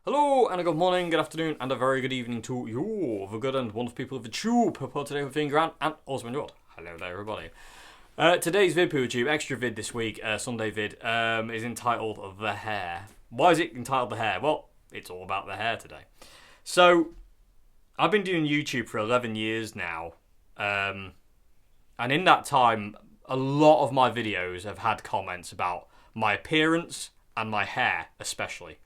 Hello, and a good morning, good afternoon, and a very good evening to you, the good and wonderful people of the tube. Today with Finger and also in the world. Hello there, everybody. Today's vid, PooTube, extra vid this week, Sunday vid, is entitled The Hair. Why is it entitled The Hair? Well, it's all about the hair today. So, I've been doing YouTube for 11 years now, and in that time, a lot of my videos have had comments about my appearance and my hair, especially.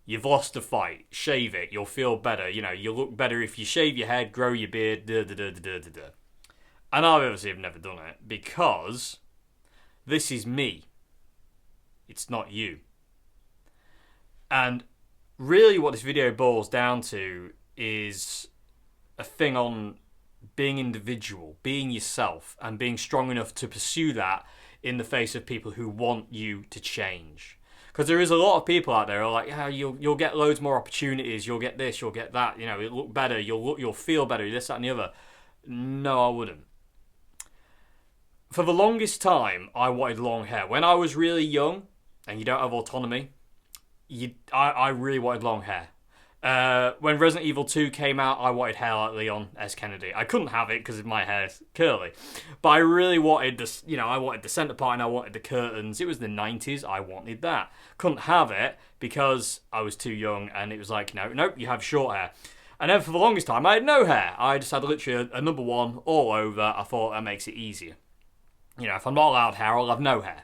You've lost a fight. Shave it. You'll feel better. You know, you'll look better if you shave your head, grow your beard, And I obviously have never done it because this is me. It's not you. And really what this video boils down to is a thing on being individual, being yourself, and being strong enough to pursue that in the face of people who want you to change. Because there is a lot of people out there who are like, yeah, you'll get loads more opportunities, you'll get this, you'll get that, you know, it'll look better, you'll feel better, this, that, and the other. No, I wouldn't. For the longest time, I wanted long hair. When I was really young, and you don't have autonomy, I really wanted long hair. When Resident Evil 2 came out, I wanted hair like Leon S. Kennedy. I couldn't have it because my hair's curly. But I really wanted this, you know, I wanted the centre part and I wanted the curtains. It was the 90s, I wanted that. Couldn't have it because I was too young and it was like, no, you have short hair. And then for the longest time, I had no hair. I just had literally a number one all over. I thought that makes it easier. You know, if I'm not allowed hair, I'll have no hair.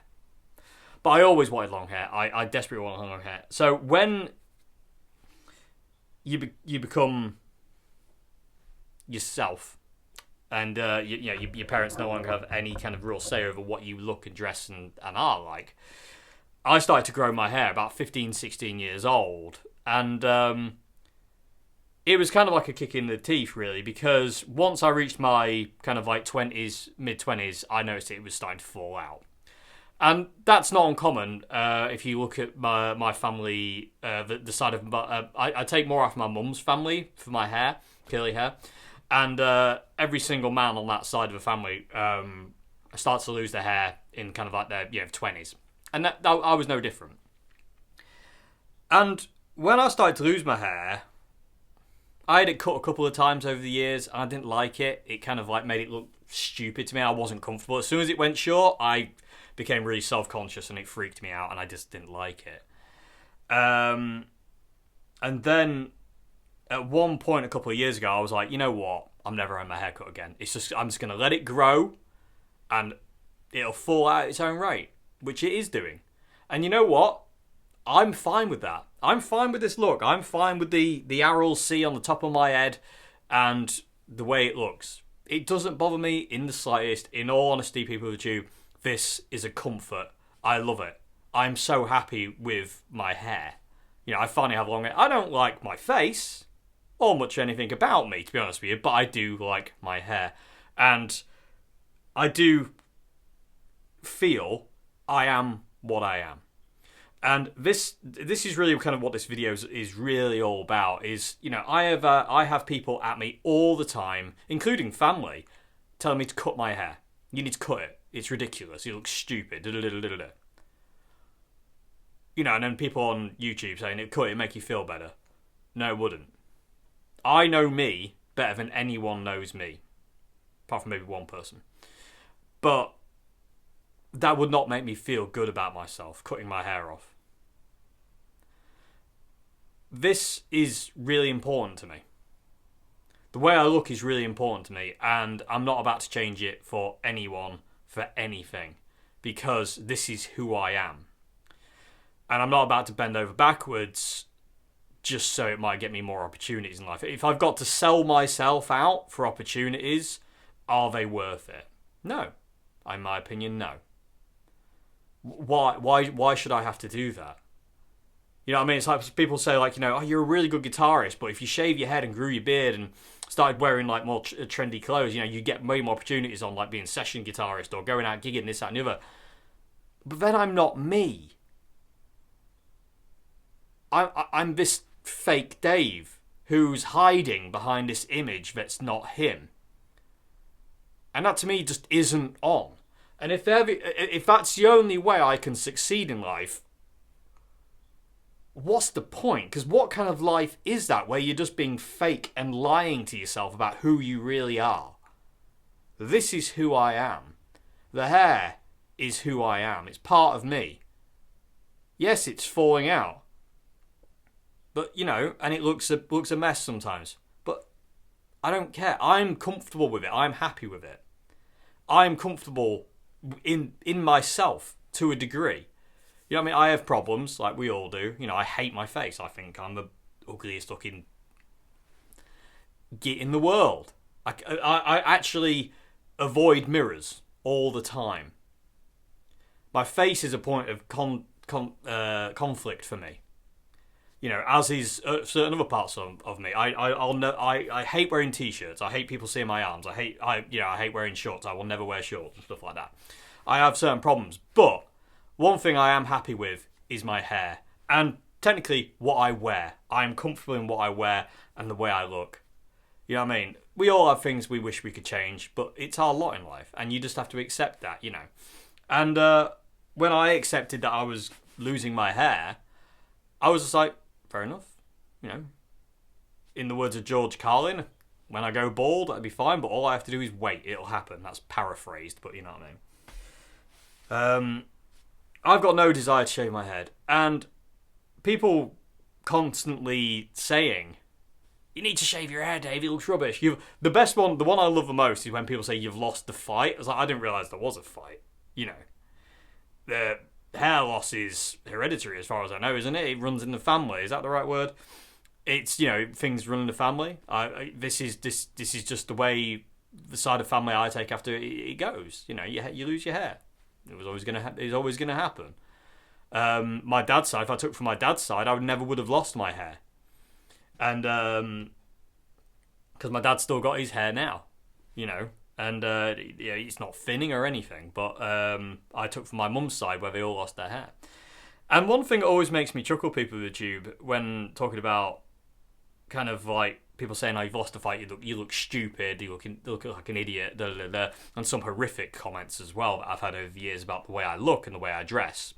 But I always wanted long hair. I desperately wanted long hair. So when you become yourself, and your parents no longer have any kind of real say over what you look and dress and are like. I started to grow my hair about 15, 16 years old, and it was kind of like a kick in the teeth, really, because once I reached my kind of like 20s, mid-20s, I noticed it was starting to fall out. And that's not uncommon if you look at my family, the side of... I take more off my mum's family for my hair, curly hair. And every single man on that side of the family starts to lose their hair in kind of like their 20s. And that I was no different. And when I started to lose my hair, I had it cut a couple of times over the years, and I didn't like it. It kind of like made it look stupid to me. I wasn't comfortable. As soon as it went short, I became really self-conscious and it freaked me out and I just didn't like it. And then at one point a couple of years ago, I was like, you know what? I'm never having my hair cut again. I'm just going to let it grow and it'll fall out its own rate, which it is doing. And you know what? I'm fine with that. I'm fine with this look. I'm fine with the Arrol C on the top of my head and the way it looks. It doesn't bother me in the slightest. In all honesty, people of the tube, this is a comfort. I love it. I'm so happy with my hair. You know, I finally have long hair. I don't like my face or much anything about me, to be honest with you, but I do like my hair. And I do feel I am what I am. And this is really kind of what this video is really all about. Is, you know, I have people at me all the time, including family, telling me to cut my hair. You need to cut it. It's ridiculous. You look stupid. You know, and then people on YouTube saying, cut it, make you feel better. No, it wouldn't. I know me better than anyone knows me. Apart from maybe one person. But that would not make me feel good about myself, cutting my hair off. This is really important to me. The way I look is really important to me, and I'm not about to change it for anyone, for anything, because this is who I am. And I'm not about to bend over backwards just so it might get me more opportunities in life. If I've got to sell myself out for opportunities, are they worth it? No. In my opinion, no. Why should I have to do that? You know what I mean? It's like people say, like, you know, oh, you're a really good guitarist, but if you shave your head and grew your beard and started wearing like more trendy clothes, you know, you get way more opportunities on like being session guitarist or going out gigging, this, that, and the other. But then I'm not me. I'm this fake Dave who's hiding behind this image that's not him. And that to me just isn't on. And if that's the only way I can succeed in life, what's the point? Because what kind of life is that where you're just being fake and lying to yourself about who you really are? This is who I am. The hair is who I am. It's part of me. Yes, it's falling out. But, and it looks a mess sometimes. But I don't care. I'm comfortable with it. I'm happy with it. I'm comfortable in myself to a degree. You know what I mean? I have problems, like we all do. I hate my face. I think I'm the ugliest looking git in the world. I actually avoid mirrors all the time. My face is a point of conflict for me. As is certain other parts of me. I hate wearing t-shirts. I hate people seeing my arms. I hate wearing shorts. I will never wear shorts and stuff like that. I have certain problems, but one thing I am happy with is my hair and technically what I wear. I am comfortable in what I wear and the way I look. You know what I mean? We all have things we wish we could change, but it's our lot in life, and you just have to accept that, And when I accepted that I was losing my hair, I was just like, fair enough. In the words of George Carlin, when I go bald, that'd be fine, but all I have to do is wait. It'll happen. That's paraphrased, but you know what I mean. I've got no desire to shave my head, and people constantly saying, "You need to shave your hair, Dave. It looks rubbish." The best one, the one I love the most, is when people say you've lost the fight. I was like, I didn't realise there was a fight. The hair loss is hereditary, as far as I know, isn't it? It runs in the family. Is that the right word? It's things run in the family. This is just the way the side of family I take after it goes. You lose your hair. It was always gonna happen. My dad's side, if I took from my dad's side, I never would have lost my hair, and because my dad's still got his hair now, and it's not thinning or anything. But I took from my mum's side where they all lost their hair. And one thing that always makes me chuckle, people with the tube, when talking about kind of like people saying, "Oh, you've lost the fight. You look stupid. You look like an idiot." Blah, blah, blah, and some horrific comments as well that I've had over the years about the way I look and the way I dress.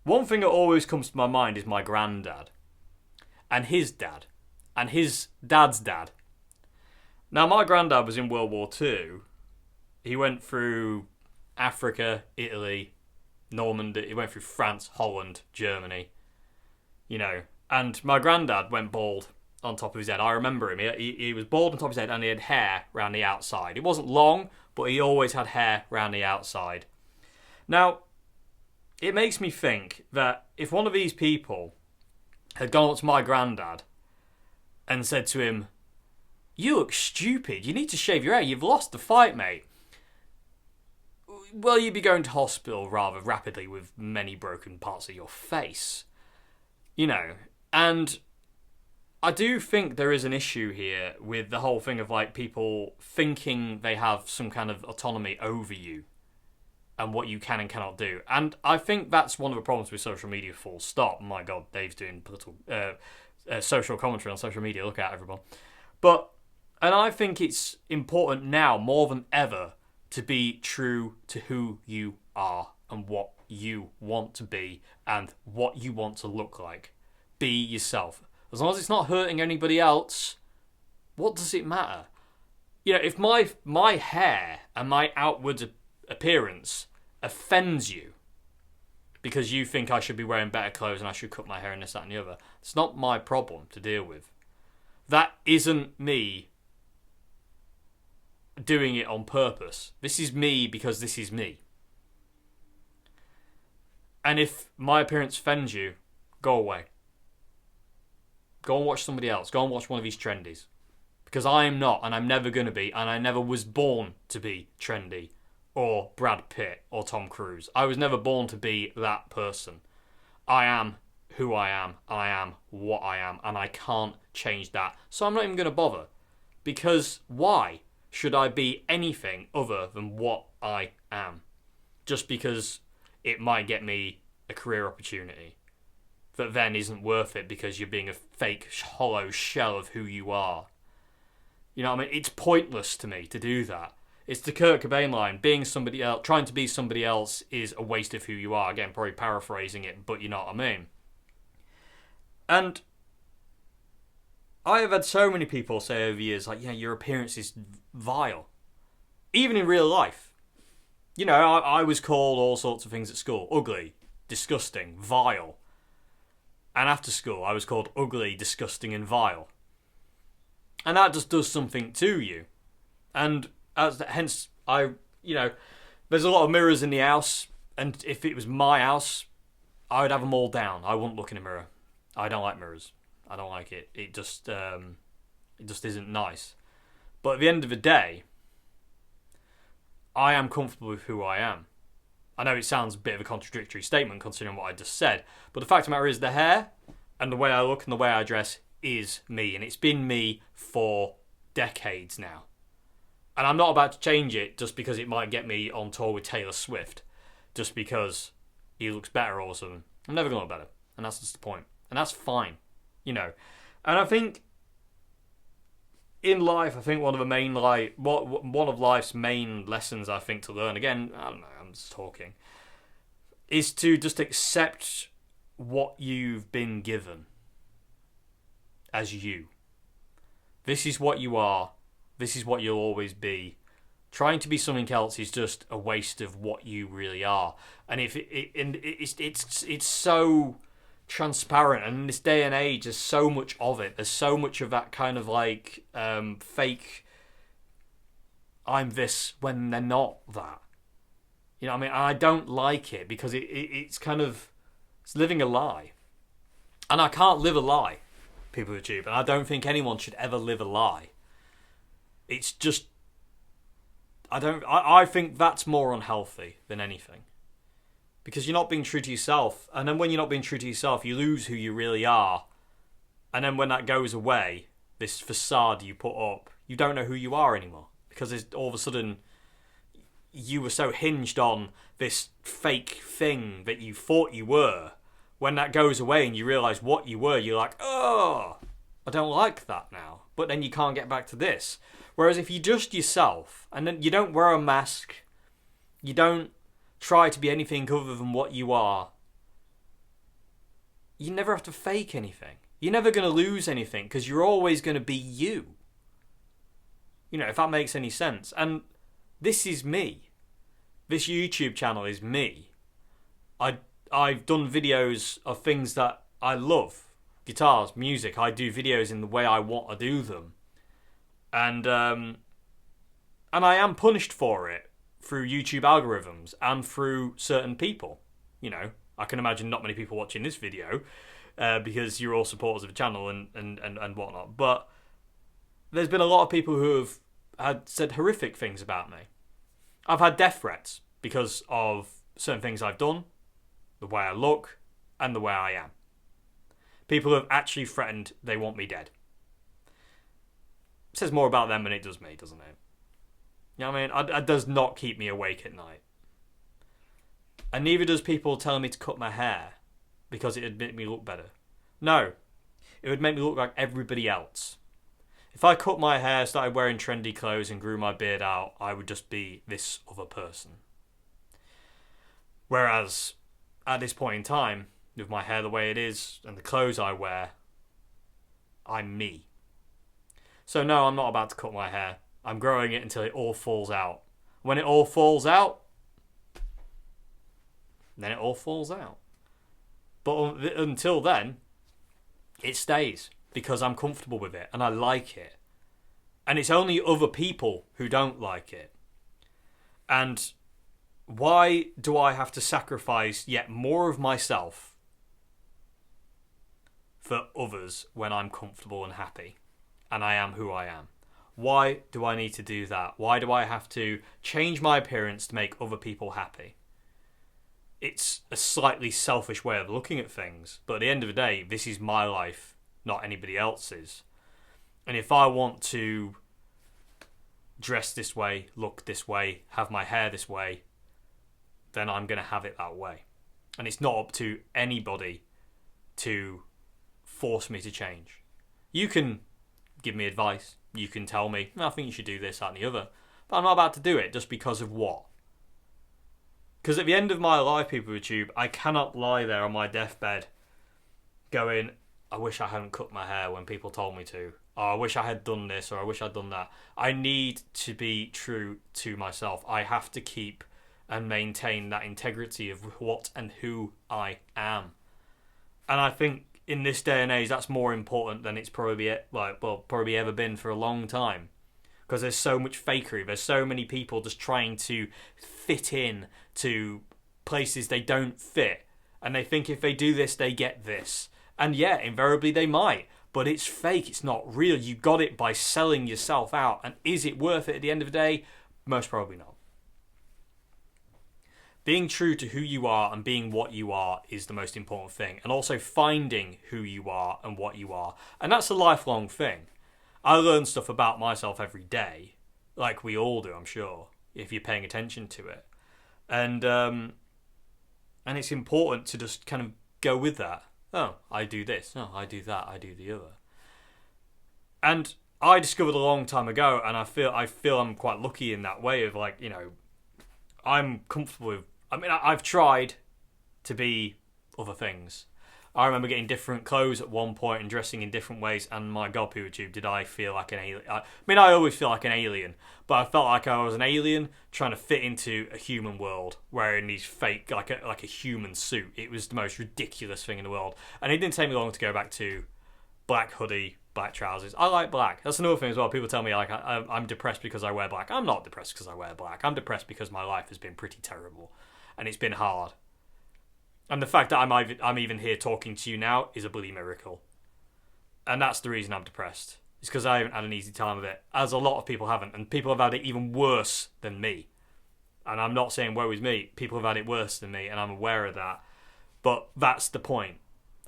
One thing that always comes to my mind is my granddad, and his dad, and his dad's dad. Now, my granddad was in World War II. He went through Africa, Italy, Normandy. He went through France, Holland, Germany. And my granddad went bald on top of his head. I remember him. He was bald on top of his head and he had hair around the outside. It wasn't long, but he always had hair around the outside. Now, it makes me think that if one of these people had gone up to my granddad and said to him, "You look stupid. You need to shave your hair. You've lost the fight, mate." Well, you'd be going to hospital rather rapidly with many broken parts of your face. And I do think there is an issue here with the whole thing of like people thinking they have some kind of autonomy over you and what you can and cannot do. And I think that's one of the problems with social media, full stop. Oh my God, Dave's doing political, social commentary on social media. Look out, everyone. And I think it's important now more than ever to be true to who you are and what you want to be and what you want to look like. Be yourself. As long as it's not hurting anybody else, what does it matter? If my hair and my outward appearance offends you because you think I should be wearing better clothes and I should cut my hair and this, that and the other, it's not my problem to deal with. That isn't me doing it on purpose. This is me because this is me. And if my appearance offends you, go away. Go and watch somebody else. Go and watch one of these trendies. Because I am not, and I'm never going to be, and I never was born to be trendy, or Brad Pitt, or Tom Cruise. I was never born to be that person. I am who I am what I am, and I can't change that. So I'm not even going to bother. Because why should I be anything other than what I am? Just because it might get me a career opportunity that then isn't worth it because you're being a fake, hollow shell of who you are. You know what I mean? It's pointless to me to do that. It's the Kurt Cobain line, being somebody else, trying to be somebody else is a waste of who you are. Again, probably paraphrasing it, but you know what I mean. And I have had so many people say over years, like, yeah, your appearance is vile. Even in real life. You know, I was called all sorts of things at school. Ugly, disgusting, vile. And after school, I was called ugly, disgusting, and vile. And that just does something to you. And hence, there's a lot of mirrors in the house. And if it was my house, I would have them all down. I wouldn't look in a mirror. I don't like mirrors. I don't like it. It just isn't nice. But at the end of the day, I am comfortable with who I am. I know it sounds a bit of a contradictory statement considering what I just said, but the fact of the matter is the hair and the way I look and the way I dress is me, and it's been me for decades now. And I'm not about to change it just because it might get me on tour with Taylor Swift, just because he looks better or something. I'm never going to look better, and that's just the point. And that's fine, you know. And I think in life, one of life's main lessons I think to learn, again, I don't know, I'm just talking, is to just accept what you've been given as you. This is what you are. This is what you'll always be. Trying to be something else is just a waste of what you really are. And it's so transparent, and in this day and age there's so much of it. There's so much of that kind of like fake I'm this when they're not that. You know what I mean? I don't like it because it's kind of, it's living a lie. And I can't live a lie, people with YouTube, and I don't think anyone should ever live a lie. It's just, I think that's more unhealthy than anything. Because you're not being true to yourself. And then when you're not being true to yourself, you lose who you really are. And then when that goes away, this facade you put up, you don't know who you are anymore. Because all of a sudden, you were so hinged on this fake thing that you thought you were. When that goes away and you realise what you were, you're like, oh, I don't like that now. But then you can't get back to this. Whereas if you just yourself, and then you don't wear a mask, you don't try to be anything other than what you are, you never have to fake anything. You're never going to lose anything because you're always going to be you. You know, if that makes any sense. And this is me. This YouTube channel is me. I've done videos of things that I love. Guitars, music. I do videos in the way I want to do them. And I am punished for it through YouTube algorithms and through certain people. You know, I can imagine not many people watching this video because you're all supporters of the channel and whatnot. But there's been a lot of people who have had said horrific things about me. I've had death threats because of certain things I've done, the way I look, and the way I am. People have actually threatened they want me dead. It says more about them than it does me, doesn't it? You know what I mean? It does not keep me awake at night. And neither does people telling me to cut my hair because it would make me look better. No. It would make me look like everybody else. If I cut my hair, started wearing trendy clothes and grew my beard out, I would just be this other person. Whereas, at this point in time, with my hair the way it is and the clothes I wear, I'm me. So no, I'm not about to cut my hair. I'm growing it until it all falls out. When it all falls out, then it all falls out. But until then, it stays because I'm comfortable with it and I like it. And it's only other people who don't like it. And why do I have to sacrifice yet more of myself for others when I'm comfortable and happy and I am who I am? Why do I need to do that? Why do I have to change my appearance to make other people happy? It's a slightly selfish way of looking at things, but at the end of the day, this is my life, not anybody else's. And if I want to dress this way, look this way, have my hair this way, then I'm going to have it that way. And it's not up to anybody to force me to change. You can give me advice. You can tell me, I think you should do this, that and the other. But I'm not about to do it just because of what? Because at the end of my life, people with YouTube, I cannot lie there on my deathbed going, I wish I hadn't cut my hair when people told me to. Or I wish I had done this, or I wish I'd done that. I need to be true to myself. I have to keep and maintain that integrity of what and who I am. And I think in this day and age, that's more important than it's probably probably ever been for a long time. Because there's so much fakery. There's so many people just trying to fit in to places they don't fit. And they think if they do this, they get this. And yeah, invariably they might. But it's fake. It's not real. You got it by selling yourself out. And is it worth it at the end of the day? Most probably not. Being true to who you are and being what you are is the most important thing. And also finding who you are and what you are. And that's a lifelong thing. I learn stuff about myself every day. Like we all do, I'm sure. If you're paying attention to it. And it's important to just kind of go with that. Oh, I do this. Oh, I do that. I do the other. And I discovered a long time ago, and I feel I'm quite lucky in that way of like, you know, I'm comfortable with. I mean, I've tried to be other things. I remember getting different clothes at one point and dressing in different ways, and my God, PeterTube, did I feel like an alien. I mean, I always feel like an alien, but I felt like I was an alien trying to fit into a human world, wearing these fake, like a human suit. It was the most ridiculous thing in the world. And it didn't take me long to go back to black hoodie, black trousers. I like black. That's another thing as well. People tell me like I'm depressed because I wear black. I'm not depressed because I wear black. I'm depressed because my life has been pretty terrible, and it's been hard. And the fact that I'm even here talking to you now is a bloody miracle. And that's the reason I'm depressed. It's because I haven't had an easy time of it, as a lot of people haven't. And people have had it even worse than me. And I'm not saying woe is me. People have had it worse than me, and I'm aware of that. But that's the point.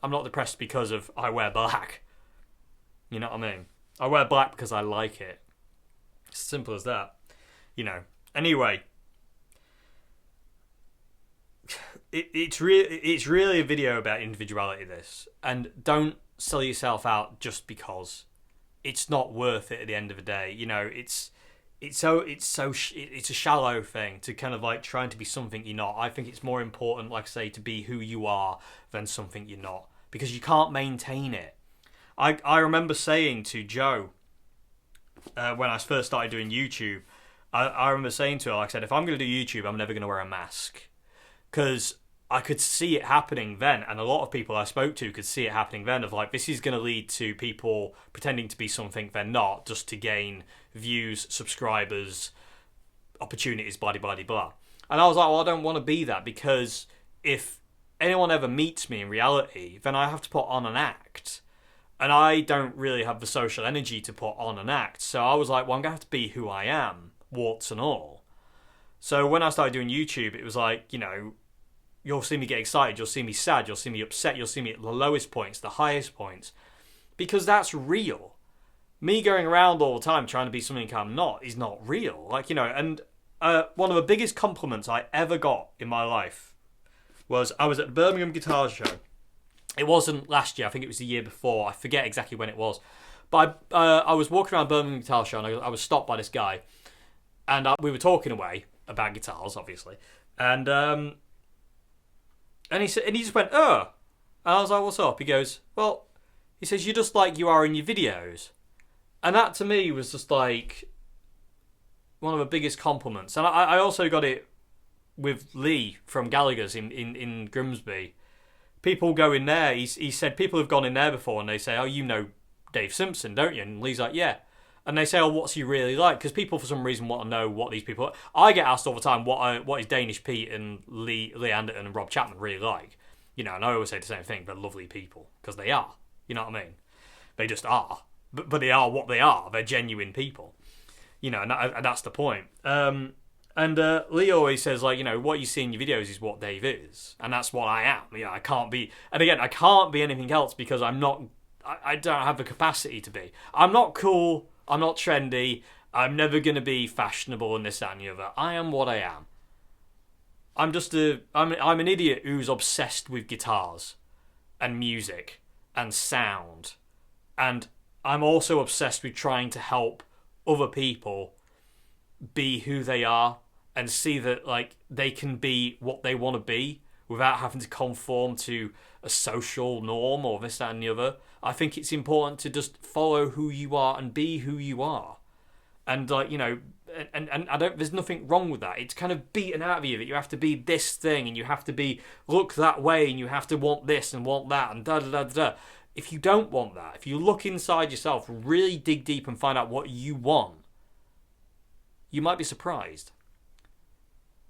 I'm not depressed because of I wear black. You know what I mean? I wear black because I like it. It's as simple as that. You know. Anyway. It's really a video about individuality, this, and don't sell yourself out just because. It's not worth it at the end of the day. You know, it's a shallow thing to kind of like trying to be something you're not. I think it's more important, like I say, to be who you are than something you're not, because you can't maintain it. I remember saying to Joe when I first started doing YouTube, I remember saying to her, like I said, if I'm going to do YouTube, I'm never going to wear a mask. Because I could see it happening then, and a lot of people I spoke to could see it happening then, of like, this is going to lead to people pretending to be something they're not, just to gain views, subscribers, opportunities, blah, blah, blah, blah. And I was like, well, I don't want to be that, because if anyone ever meets me in reality, then I have to put on an act. And I don't really have the social energy to put on an act. So I was like, well, I'm going to have to be who I am, warts and all. So when I started doing YouTube, it was like, you know, you'll see me get excited, you'll see me sad, you'll see me upset, you'll see me at the lowest points, the highest points. Because that's real. Me going around all the time trying to be something I'm not is not real. Like, you know, and one of the biggest compliments I ever got in my life was I was at the Birmingham Guitar Show. It wasn't last year, I think it was the year before. I forget exactly when it was. But I was walking around Birmingham Guitar Show, and I was stopped by this guy. And we were talking away about guitars, obviously. And he said, and he just went, oh. And I was like, what's up? He goes, well, he says, you're just like you are in your videos. And that to me was just like one of the biggest compliments. And I also got it with Lee from Gallagher's in Grimsby. People go in there, he said people have gone in there before and they say, oh, you know Dave Simpson, don't you? And Lee's like, yeah. And they say, oh, what's he really like? Because people, for some reason, want to know what these people are. I get asked all the time, what is Danish Pete and Lee Anderton and Rob Chapman really like? You know, and I always say the same thing, they're lovely people. Because they are. You know what I mean? They just are. But they are what they are. They're genuine people. You know, and that's the point. And Lee always says, like, you know, what you see in your videos is what Dave is. And that's what I am. You know, I can't be... And again, I can't be anything else because I'm not... I don't have the capacity to be. I'm not cool... I'm not trendy. I'm never going to be fashionable and this, that, and the other. I am what I am. I'm an idiot who's obsessed with guitars and music and sound. And I'm also obsessed with trying to help other people be who they are and see that, like, they can be what they want to be without having to conform to a social norm or this, that, and the other. I think it's important to just follow who you are and be who you are. And like, you know, and I don't. There's nothing wrong with that. It's kind of beaten out of you that you have to be this thing and you have to be look that way and you have to want this and want that and da da da da. If you don't want that, if you look inside yourself, really dig deep and find out what you want, you might be surprised.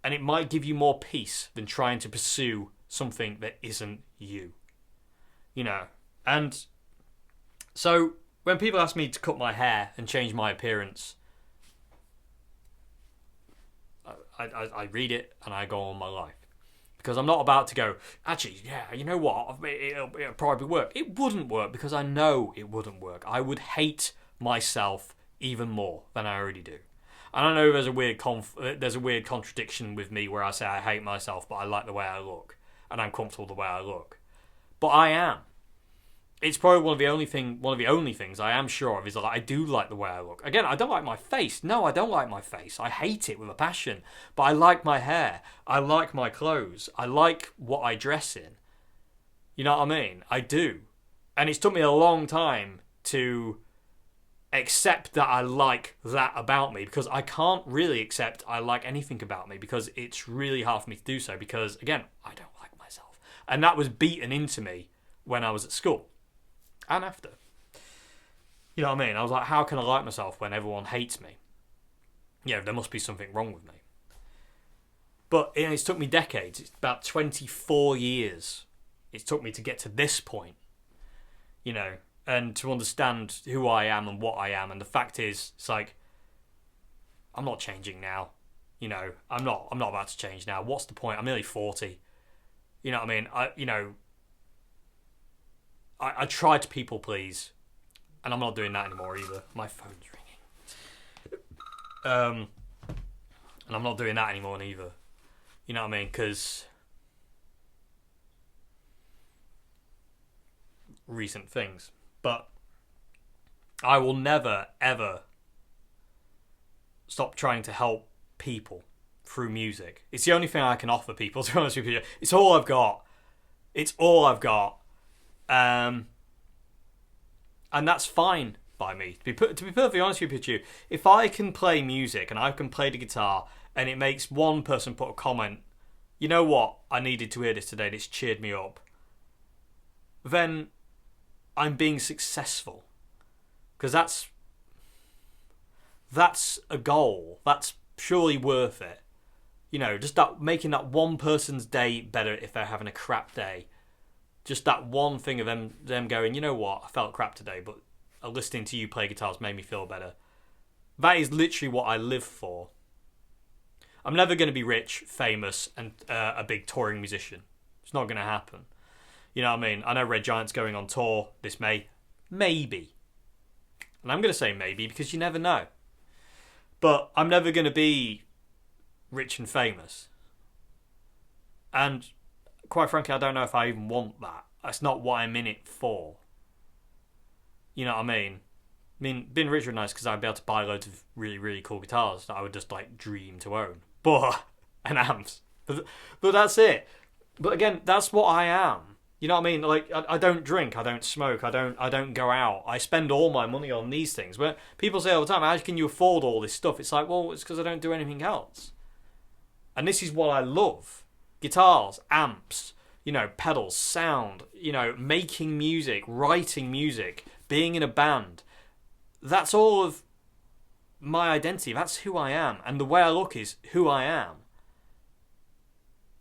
And it might give you more peace than trying to pursue something that isn't you. You know? And so when people ask me to cut my hair and change my appearance, I read it and I go on my life. Because I'm not about to go, actually, yeah, you know what, it'll probably work. It wouldn't work because I know it wouldn't work. I would hate myself even more than I already do. And I know there's a weird contradiction with me where I say I hate myself, but I like the way I look. And I'm comfortable the way I look. But I am. It's probably one of the only things I am sure of is that I do like the way I look. Again, I don't like my face. No, I don't like my face. I hate it with a passion. But I like my hair. I like my clothes. I like what I dress in. You know what I mean? I do. And it's took me a long time to accept that I like that about me, because I can't really accept I like anything about me, because it's really hard for me to do so, because, again, I don't like myself. And that was beaten into me when I was at school. And after. You know what I mean? I was like, how can I like myself when everyone hates me? Yeah, there must be something wrong with me. But it's took me decades. It's about 24 years. It's took me to get to this point. You know, and to understand who I am and what I am. And the fact is, it's like, I'm not changing now. You know, I'm not about to change now. What's the point? I'm nearly 40. You know what I mean? I try to people please, and I'm not doing that anymore either. My phone's ringing. And I'm not doing that anymore either. You know what I mean? Because recent things. But I will never, ever stop trying to help people through music. It's the only thing I can offer people, to be honest with you. It's all I've got. It's all I've got. And that's fine by me. To be perfectly honest with you, if I can play music and I can play the guitar and it makes one person put a comment, you know what, I needed to hear this today, this cheered me up, then I'm being successful. Because that's a goal. That's surely worth it. You know, just that making that one person's day better if they're having a crap day. Just that one thing of them going, you know what, I felt crap today, but listening to you play guitars made me feel better. That is literally what I live for. I'm never going to be rich, famous, and a big touring musician. It's not going to happen. You know what I mean? I know Red Giant's going on tour this May. Maybe. And I'm going to say maybe because you never know. But I'm never going to be rich and famous. And quite frankly, I don't know if I even want that. That's not what I'm in it for. You know what I mean? I mean, being rich would be nice because I'd be able to buy loads of really, really cool guitars that I would just like dream to own. And amps. But that's it. But again, that's what I am. You know what I mean? Like, I don't drink, I don't smoke, I don't go out. I spend all my money on these things. Where people say all the time, how can you afford all this stuff? It's like, well, it's because I don't do anything else. And this is what I love. Guitars, amps, you know, pedals, sound, you know, making music, writing music, being in a band. That's all of my identity. That's who I am. And the way I look is who I am.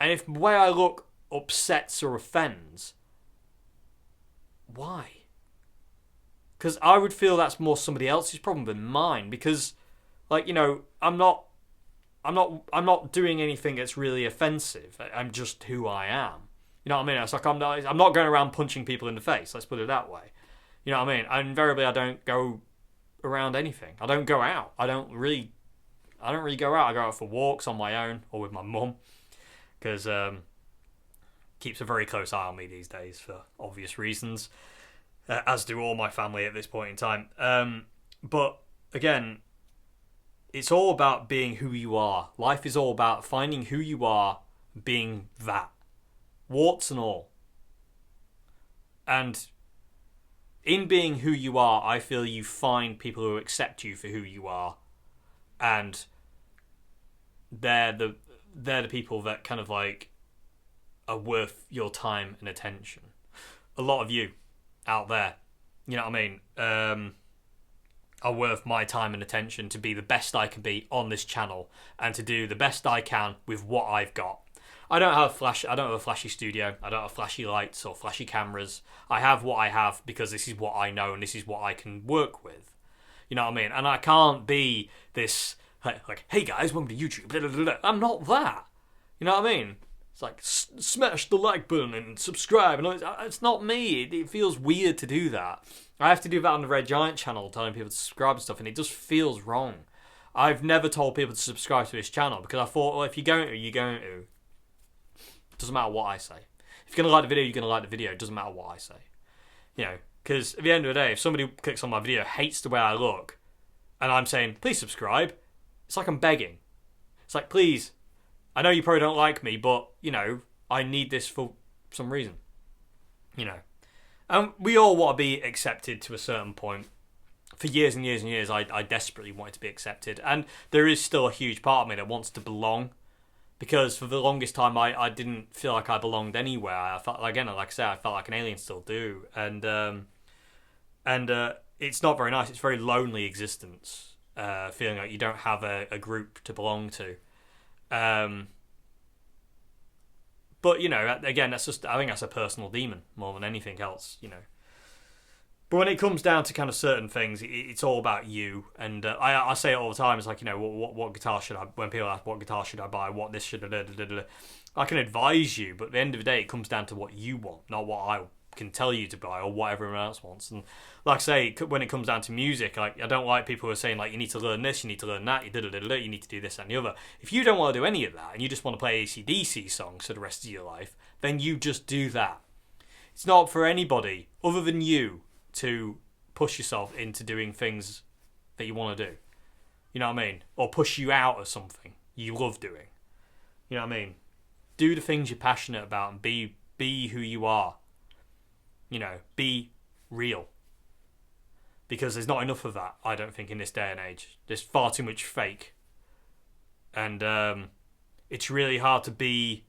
And if the way I look upsets or offends, why? Because I would feel that's more somebody else's problem than mine. Because, like, you know, I'm not doing anything that's really offensive. I'm just who I am. You know what I mean? It's like I'm not going around punching people in the face. Let's put it that way. You know what I mean? Invariably, I don't go around anything. I don't go out. I don't really go out. I go out for walks on my own or with my mum. Because keeps a very close eye on me these days for obvious reasons, as do all my family at this point in time. But again, it's all about being who you are. Life is all about finding who you are, being that. warts and all. And in being who you are, I feel you find people who accept you for who you are, and they're the people that kind of like are worth your time and attention. A lot of you out there, you know what I mean, are worth my time and attention to be the best I can be on this channel and to do the best I can with what I've got. I don't have a flashy studio. I don't have flashy lights or flashy cameras. I have what I have because this is what I know and this is what I can work with. You know what I mean? And I can't be this like, hey guys, welcome to YouTube. Blah, blah, blah, blah. I'm not that. You know what I mean? It's like smash the like button and subscribe. And all this. It's not me. It feels weird to do that. I have to do that on the Red Giant channel, telling people to subscribe and stuff, and it just feels wrong. I've never told people to subscribe to this channel because I thought, well, if you're going to, you're going to. Doesn't matter what I say. If you're going to like the video, you're going to like the video. It doesn't matter what I say. You know, because at the end of the day, if somebody clicks on my video, hates the way I look, and I'm saying, please subscribe, it's like I'm begging. It's like, please, I know you probably don't like me, but, you know, I need this for some reason. You know. And we all want to be accepted to a certain point. For years and years and years, I desperately wanted to be accepted. And there is still a huge part of me that wants to belong. Because for the longest time, I didn't feel like I belonged anywhere. I felt, again, like I said, I felt like an alien, still do. And it's not very nice. It's a very lonely existence, feeling like you don't have a group to belong to. But, you know, again, that's just, I think that's a personal demon more than anything else, you know. But when it comes down to kind of certain things, it's all about you. And I say it all the time. It's like, you know, what guitar should I... When people ask, what guitar should I buy? What this should... I can advise you, but at the end of the day, it comes down to what you want, not what I can tell you to buy or what everyone else wants. And like I say, when it comes down to music, like, I don't like people who are saying, like, you need to learn this, you need to learn that, you need to do this and the other. If you don't want to do any of that, and you just want to play AC/DC songs for the rest of your life, then you just do that. It's not for anybody other than you to push yourself into doing things that you want to do. You know what I mean? Or push you out of something you love doing. You know what I mean? Do the things you're passionate about and be who you are. You know, be real. Because there's not enough of that, I don't think, in this day and age. There's far too much fake. And it's really hard to be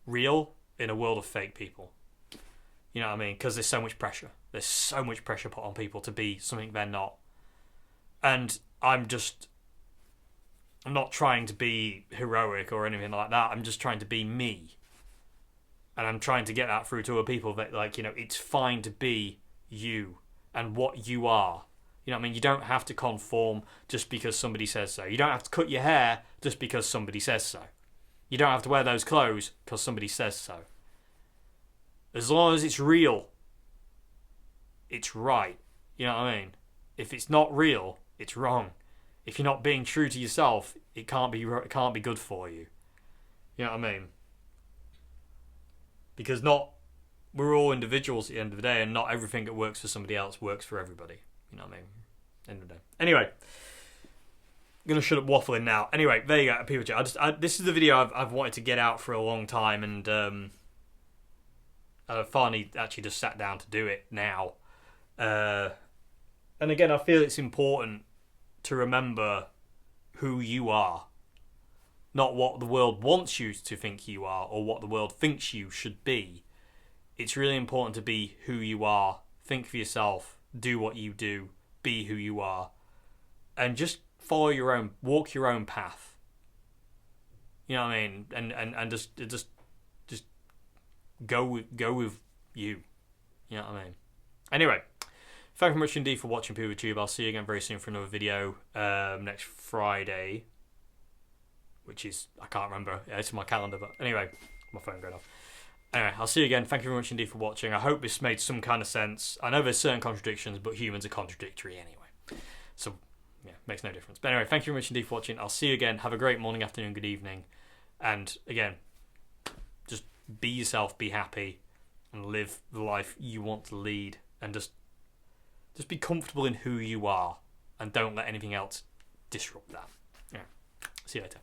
real in a world of fake people. You know what I mean? Because there's so much pressure. There's so much pressure put on people to be something they're not. And I'm not trying to be heroic or anything like that. I'm just trying to be me. And I'm trying to get that through to other people that, like, you know, it's fine to be you and what you are. You know what I mean? You don't have to conform just because somebody says so. You don't have to cut your hair just because somebody says so. You don't have to wear those clothes because somebody says so. As long as it's real, it's right. You know what I mean? If it's not real, it's wrong. If you're not being true to yourself, it can't be good for you. You know what I mean? Because we're all individuals at the end of the day, and not everything that works for somebody else works for everybody. You know what I mean? End of the day. Anyway, I'm gonna shut up waffling now. Anyway, there you go, people. This is the video I've wanted to get out for a long time, and I finally actually just sat down to do it now. And again, I feel it's important to remember who you are. Not what the world wants you to think you are or what the world thinks you should be. It's really important to be who you are. Think for yourself. Do what you do. Be who you are. And just walk your own path. You know what I mean? And just go with you. You know what I mean? Anyway, thank you very much indeed for watching PeopleTube. I'll see you again very soon for another video next Friday, which is, I can't remember. It's in my calendar, but anyway, my phone going off. Anyway, I'll see you again. Thank you very much indeed for watching. I hope this made some kind of sense. I know there's certain contradictions, but humans are contradictory anyway. So, yeah, makes no difference. But anyway, thank you very much indeed for watching. I'll see you again. Have a great morning, afternoon, good evening. And again, just be yourself, be happy, and live the life you want to lead. And just be comfortable in who you are. And don't let anything else disrupt that. Yeah. See you later.